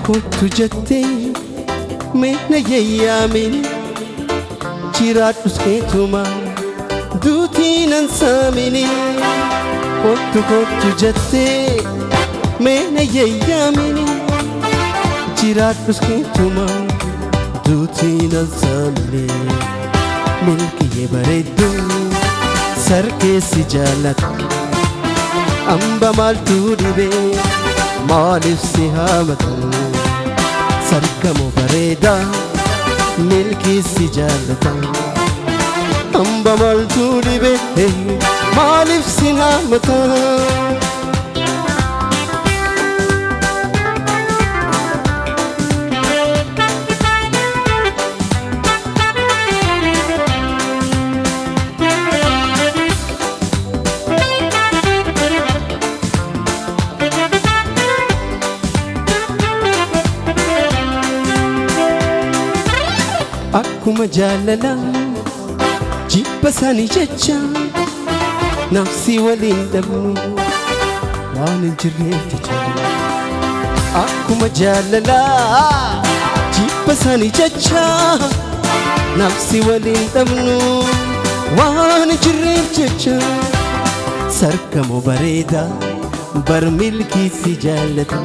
kottu jettee meena yayyaamini jiraadhu seetuma duutii nan saamini. Kottu jettee meena yayyaamini jiraadhu seetuma duutii nan saamini. Milkii bareedduu sarkeessi jaalladhu amba maaltu dhibee maaliif si haamatu. Sargamoo bareedaa milkii si jaallata amba maaltu dhibee maaliif si haamata. Akkuma jaalala jibba sanii jecha nafsi waliin dhabnu waan hin jirreef jecha. Akkuma jaalala jibba sanii jecha nafsi waliin dhabnu waan hin jirreef jecha. Sargamoo bareedaa bar milkii si jaallata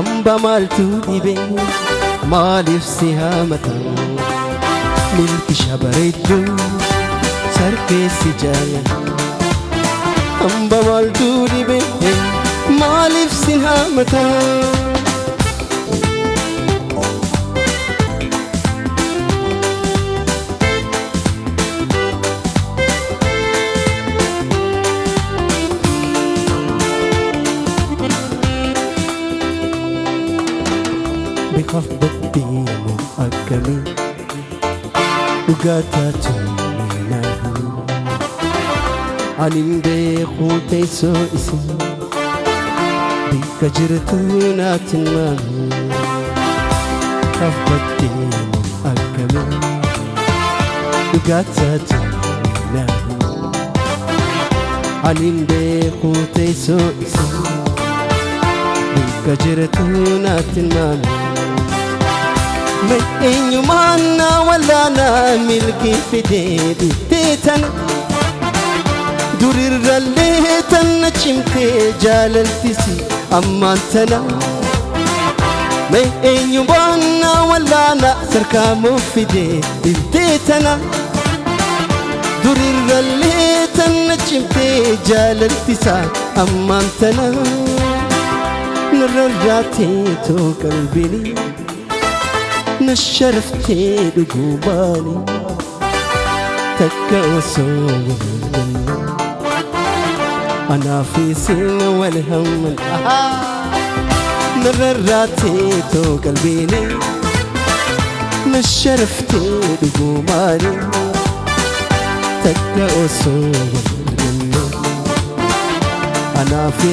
amba maaltu dhibee maaliif si haamata. Milkii bareedduu sarkeessi jaallata amba maaltu dhibee maaliif si haamata. Bikaaf baddeemu akkamii dhugaataatu miidhagu ani hin beeku teessoo isii bakka jirtu naatti himamu. Bikaaf baddeemu akkamii dhugaataatu miidhagu ani hin beeku teessoo isii bakka jirtu naatti himamu. Eenyumaan na walaana milkii fidee dhiittee tana durirrallee tana cimtee jaalaltisi ammaan tana. Eenyumaan na walaana sarkaamoo fidee dhiittee tana durirrallee tana cimtee jaalaltisa ammaan tana. Narrarraatee too qalbiini نشرفتي دقوباني تكوسو أنا في سن والهم نرراتي تو قلبيني نشرفتي دقوباني تكوسو أنا في